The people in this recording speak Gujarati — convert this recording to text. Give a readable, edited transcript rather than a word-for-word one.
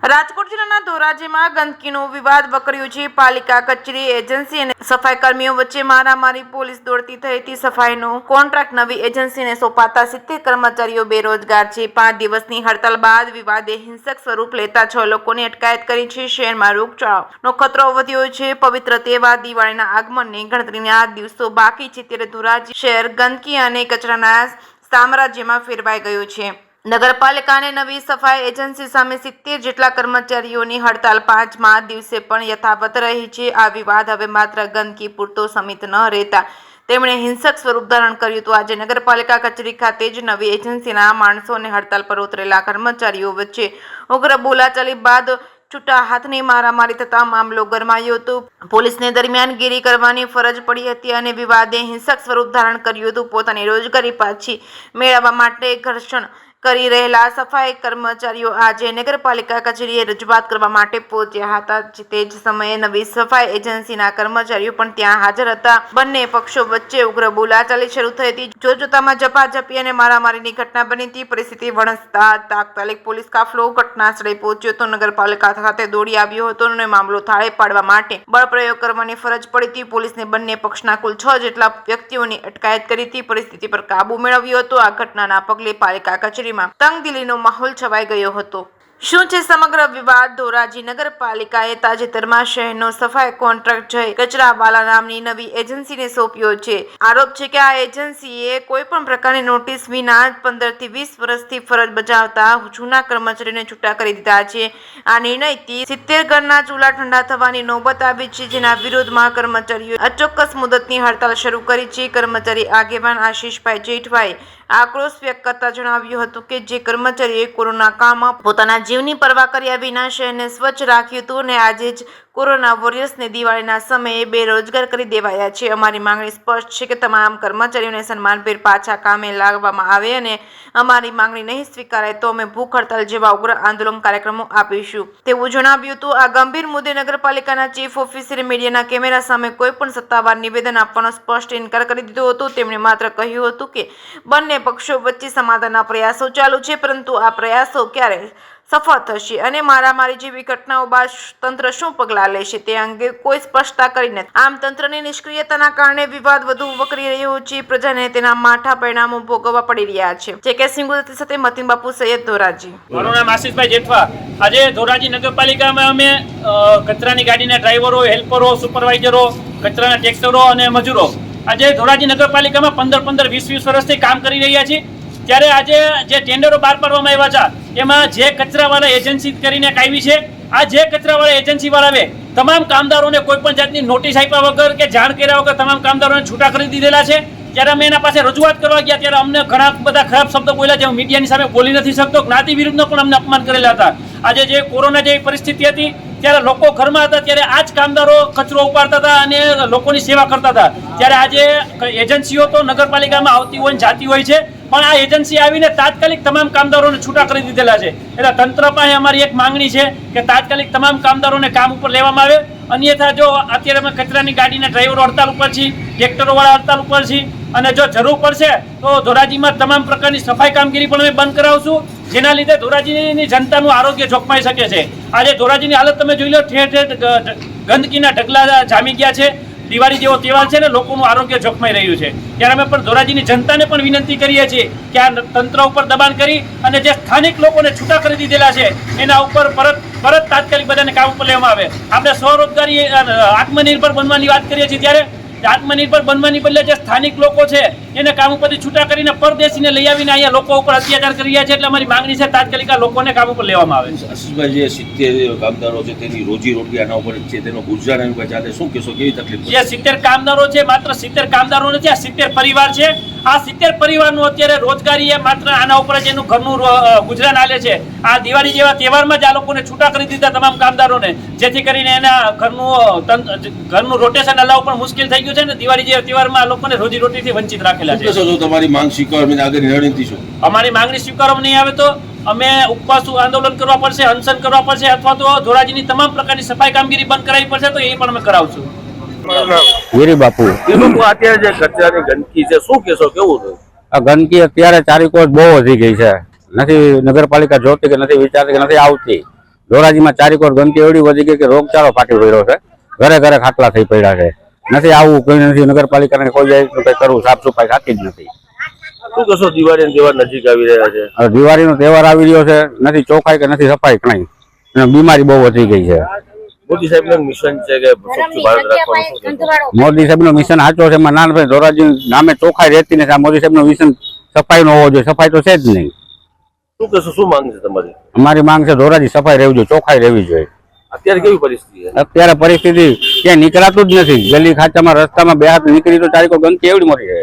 રાજકોટ જિલ્લાના ધોરાજીમાં ગંદકીનો વિવાદ વકર્યો છે। પાલિકા કચેરી, એજન્સી અને સફાઈ કર્મીઓ વચ્ચે મારામારી, પોલીસ દોડતી થઈ હતી। સફાઈનો કોન્ટ્રાક્ટ નવી એજન્સીને સોંપાતા 70 કર્મચારીઓ બેરોજગાર છે। 5 દિવસની હડતાલ બાદ વિવાદે હિંસક સ્વરૂપ લેતા 6 લોકોની અટકાયત કરી છે। શહેરમાં રોગચાળાનો ખતરો વધ્યો છે। પવિત્ર તહેવાર દિવાળીના આગમનને ગણતરીના દિવસો બાકી છે, ત્યારે ધોરાજી શહેર ગંદકી અને કચરાના સામ્રાજ્યમાં ફેરવાઈ ગયું છે। નગરપાલિકાને નવી સફાઈ એજન્સી સામે 70 જેટલા કર્મચારીઓની હડતાલ 5મા દિવસે પણ યથાવત રહી છે। આ વિવાદ હવે માત્ર ગંદકી પૂરતો સમિત ન રહેતા તેમણે હિંસક સ્વરૂપ ધારણ કર્યું હતું। આજે નગરપાલિકા કચેરી ખાતે જ નવી એજન્સીના માણસોને હડતાલ પર ઉતરેલા કર્મચારીઓ વચ્ચે ઉગ્ર બોલાચાલી બાદ છૂટા હાથની મારામારી થતા મામલો ગરમાયો હતો। પોલીસને દરમિયાનગીરી કરવાની ફરજ પડી હતી અને વિવાદે હિંસક સ્વરૂપ ધારણ કર્યું હતું। પોતાની રોજગારી પાછી મેળવવા માટે ઘર્ષણ કરી રહેલા સફાઈ કર્મચારીઓ આજે નગરપાલિકા કચેરીએ રજૂઆત કરવા માટે પહોંચ્યા હતા। તે જ સમયે નવી સફાઈ એજન્સીના કર્મચારીઓ પણ ત્યાં હાજર હતા। બંને પક્ષો વચ્ચે ઉગ્ર બોલાચાલી શરૂ થઈ હતી। જોતજોતામાં ઝપાઝપી અને મારામારીની ઘટના બની હતી। પરિસ્થિતિ વણસતા તાત્કાલિક પોલીસ કાફલો ઘટના સ્થળે પહોંચ્યો હતો। નગરપાલિકા ખાતે દોડી આવ્યો હતો અને મામલો થાળે પાડવા માટે બળપ્રયોગ કરવાની ફરજ પડી હતી। પોલીસને બંને પક્ષના કુલ 6 જેટલા વ્યક્તિઓની અટકાયત કરી હતી। પરિસ્થિતિ પર કાબુ મેળવ્યો હતો। આ ઘટનાના પગલે પાલિકા કચેરીમાં તંગદિલીનો માહોલ છવાઈ ગયો હતો। શું છે સમગ્ર વિવાદ? ધોરાજી નગરપાલિકાએ તાજેતરમાં શહેરનો સફાઈ કોન્ટ્રાક્ટ જય કચરાવાલા નામની નવી એજન્સીને સોંપ્યો છે। આરોપ છે કે આ એજન્સીએ કોઈ પણ પ્રકારની નોટિસ વિના 15 થી 20 વર્ષથી ફરજ બજાવતા જૂના કર્મચારીઓને છૂટા કરી દીધા છે। આ નિર્ણયથી 70 ઘરના ચૂલા ઠંડા થવાની નોબત આવી છે, જેના વિરોધમાં કર્મચારીઓએ અચોક્કસ મુદતની હડતાલ શરૂ કરી છે। કર્મચારી આગેવાન આશીષભાઈ જેઠવાએ આક્રોશ વ્યક્ત કરતા જણાવ્યું હતું કે જે કર્મચારીઓએ કોરોના કાળમાં પોતાના જીવની પરવા કર્યા વિના શહેરને સ્વચ્છ રાખ્યું હતું અને આજે જ કોરોના વોરિયર્સને દિવાળીના સમયે બેરોજગાર કરી દેવાયા છે। અમારી માંગણી સ્પષ્ટ છે કે તમામ કર્મચારીઓને સન્માનભેર પાછા કામે લાવવામાં આવે અને અમારી માંગણી નહીં સ્વીકારાય તો અમે ભૂખ હડતાલ જેવા ઉગ્ર આંદોલન કાર્યક્રમો આપીશું તેવું જણાવ્યું હતું। આ ગંભીર મુદ્દે નગરપાલિકાના ચીફ ઓફિસરે મીડિયાના કેમેરા સામે કોઈ પણ સત્તાવાર નિવેદન આપવાનો સ્પષ્ટ ઇનકાર કરી દીધો હતો। તેમણે માત્ર કહ્યું હતું કે બંને પક્ષો વચ્ચે સમાધાનના પ્રયાસો ચાલુ છે, પરંતુ આ પ્રયાસો ક્યારે સફળ થશે અને મારામારી જેવી ઘટનાઓ બાદ તંત્ર શું પગલાં લેશે તે અંગે કોઈ સ્પષ્ટતા કરી નથી। આમ તંત્રની નિષ્ક્રિયતાના કારણે વિવાદ વધુ વકરી રહ્યો છે। પ્રજાને તેના માઠા પરિણામો ભોગવવા પડી રહ્યા છે। જે સિંગુદતી સાથે મતીન બાપુ સૈયદ, ધોરાજી। મારું નામ આશીષભાઈ જેઠવા। આજે ધોરાજી નગરપાલિકામાં અમે કચરાની ગાડીના ડ્રાઈવરો, હેલ્પરો, સુપરવાઇઝરો, કચરાના ટેક્સરો અને મજૂરો આજે ધોરાજી નગરપાલિકામાં 15-15, 20-20 વર્ષથી કામ કરી રહ્યા છીએ। ત્યારે આજે જે ટેન્ડરો બહાર પાડવામાં આવ્યા છે એમાં જે કચરાવાળા એજન્સી કરીને આવી છે, આ જે કચરાવાળા એજન્સી વાળાએ તમામ કામદારોને કોઈ પણ જાતની નોટિસ આપ્યા વગર કે જાણ કર્યા વગર તમામ કામદારોને છૂટા કરી દીધેલા છે। ત્યારે અમે એના પાસે રજૂઆત કરવા ગયા ત્યારે અમને ઘણા બધા ખરાબ શબ્દો બોલ્યા, જે હું મીડિયાની સામે બોલી નથી શકતો। જ્ઞાતિ વિરુદ્ધનો પણ અમને અપમાન કરેલા હતા। આજે જે કોરોના જેવી પરિસ્થિતિ હતી ત્યારે લોકો ઘરમાં હતા, ત્યારે આ જ કામદારો કચરો ઉપાડતા હતા અને લોકોની સેવા કરતા હતા। ત્યારે આજે એજન્સીઓ તો નગરપાલિકામાં આવતી હોય, જાતી હોય છે, પણ આ એજન્સી આવીને તાત્કાલિક તમામ કામદારોને છૂટા કરી દીધેલા છે। એટલે તંત્ર પાસે અમારી એક માંગણી છે કે તાત્કાલિક તમામ કામદારોને કામ ઉપર લેવામાં આવે, અન્યથા જો અત્યારે અમે કચરાની ગાડીના ડ્રાઈવરો હડતાલ ઉપર છીએ, ટ્રેક્ટરોવાળા હડતાલ ઉપર છીએ અને જો જરૂર પડશે તો ધોરાજીમાં તમામ પ્રકારની સફાઈ કામગીરી પણ અમે બંધ કરાવશું, જેના લીધે ધોરાજીની જનતાનું આરોગ્ય જોખમાઈ શકે છે। આજે ધોરાજીની હાલત તમે જોઈ લો, ઠેર ઠેર ગંદકીના ઢગલા જામી ગયા છે। દિવાળી જેવો તહેવાર છે ને, લોકોનું આરોગ્ય જોખમાઈ રહ્યું છે। ત્યારે અમે પણ ધોરાજીની જનતાને પણ વિનંતી કરીએ છીએ કે આ તંત્ર ઉપર દબાણ કરી અને જે સ્થાનિક લોકોને છૂટા કરી દીધેલા છે એના ઉપર પરત તાત્કાલિક બધાને કામ ઉપર લેવામાં આવે। આપણે સ્વરોજગારી, આત્મનિર્ભર બનવાની વાત કરીએ છીએ, ત્યારે આત્મનિર્ભર બનવાની બદલે જે સ્થાનિક લોકો છે એને કામ ઉપરથી છૂટા કરીને પરદેશીને લઈ આવીને અહીંયા લોકો ઉપર અત્યાચાર કરી રહ્યા છે। એટલે અમારી માંગણી છે તાત્કાલિક આ લોકોને કામ ઉપર લેવામાં આવે। આશીષભાઈ, જે 70 કામદારો છે તેની રોજી રોટી આના ઉપર છે, તેનો ગુજરાન ચાલે, શું કહેશો, કેવી તકલીફ? જે 70 કામદારો છે, માત્ર 70 કામદારો નથી, આ 70 પરિવાર છે। આ 70 પરિવારનું અત્યારે રોજગારી એ માત્ર આના ઉપર જ એનું ઘરનું ગુજરાન હાલે છે। આ દિવાળી જેવા તહેવારમાં જ આ લોકોને છૂટા કરી દીધા તમામ કામદારોને, જેથી કરીને એના ઘરનું રોટેશન હલાવવું પણ મુશ્કેલ થઈ ગયું છે ને દિવાળી જેવા તહેવારમાં આ લોકોને રોજી રોટીથી વંચિત રાખેલા છે। તમારી માંગ સ્વીકારવાની આગળની રણનીતિ શું? અમારી માંગણી સ્વીકારવામાં નહીં આવે તો અમે ઉપવાસ આંદોલન કરવા પડશે, અનશન કરવા પડશે, અથવા તો ધોરાજીની તમામ પ્રકારની સફાઈ કામગીરી બંધ કરાવી પડશે, તો એ પણ અમે કરાવશું। વીરી બાપુ, અત્યારે જે કચરાની ગંદકી છે, શું કહેશો, કેવું છે આ ગંદકી? અત્યારે ચારેકોર બહુ વધી ગઈ છે। નથી નગરપાલિકા જોતી કે નથી વિચારતી કે નથી આવતી। ધોરાજીમાં ચારેકોર ગંદકી એવડી વધી ગઈ કે રોગચાળો ફાટી પડ્યો છે. ઘરે ઘરે ખાટલા થઈ પડ્યા છે. નથી આવું કોઈ નથી, નગરપાલિકાને કોઈ જાય તો કઈ કરવું, સાફ સફાઈ થતી જ નથી. શું કશો દિવાળી તહેવાર નજીક આવી રહ્યા છે? હવે દિવાળીનો તહેવાર આવી રહ્યો છે, નથી ચોખ્ખાઈ કે નથી સફાઈ કઈ, અને બીમારી બહુ વધી ગઈ છે. મોદી સાહેબનું મિશન છે કે સ્વચ્છ ભારત રાખવાનું, શું કહેશો? મોદી સાહેબનો મિશન સાચો છે, એમાં નાનભાઈ ધોરાજી નામે ચોખ્ખાઈ રહેતી નથી. આ મોદી સાહેબનો મિશન સફાઈ નો હોવો જોઈએ, સફાઈ તો છે જ નહીં. શું કહેશો, શું માંગ છે તમારી? અમારી માંગ છે ધોરાજી સફાઈ રહેવી જોઈએ, ચોખ્ખાઈ રહેવી જોઈએ. અત્યારે કેવી પરિસ્થિતિ છે? અત્યારે પરિસ્થિતિ ક્યાંય નીકળાતું જ નથી. ગલી ખાચામાં રસ્તામાં બે હાથ નીકળી તો ચારેકોર ગંદકી એવડી મોટી છે.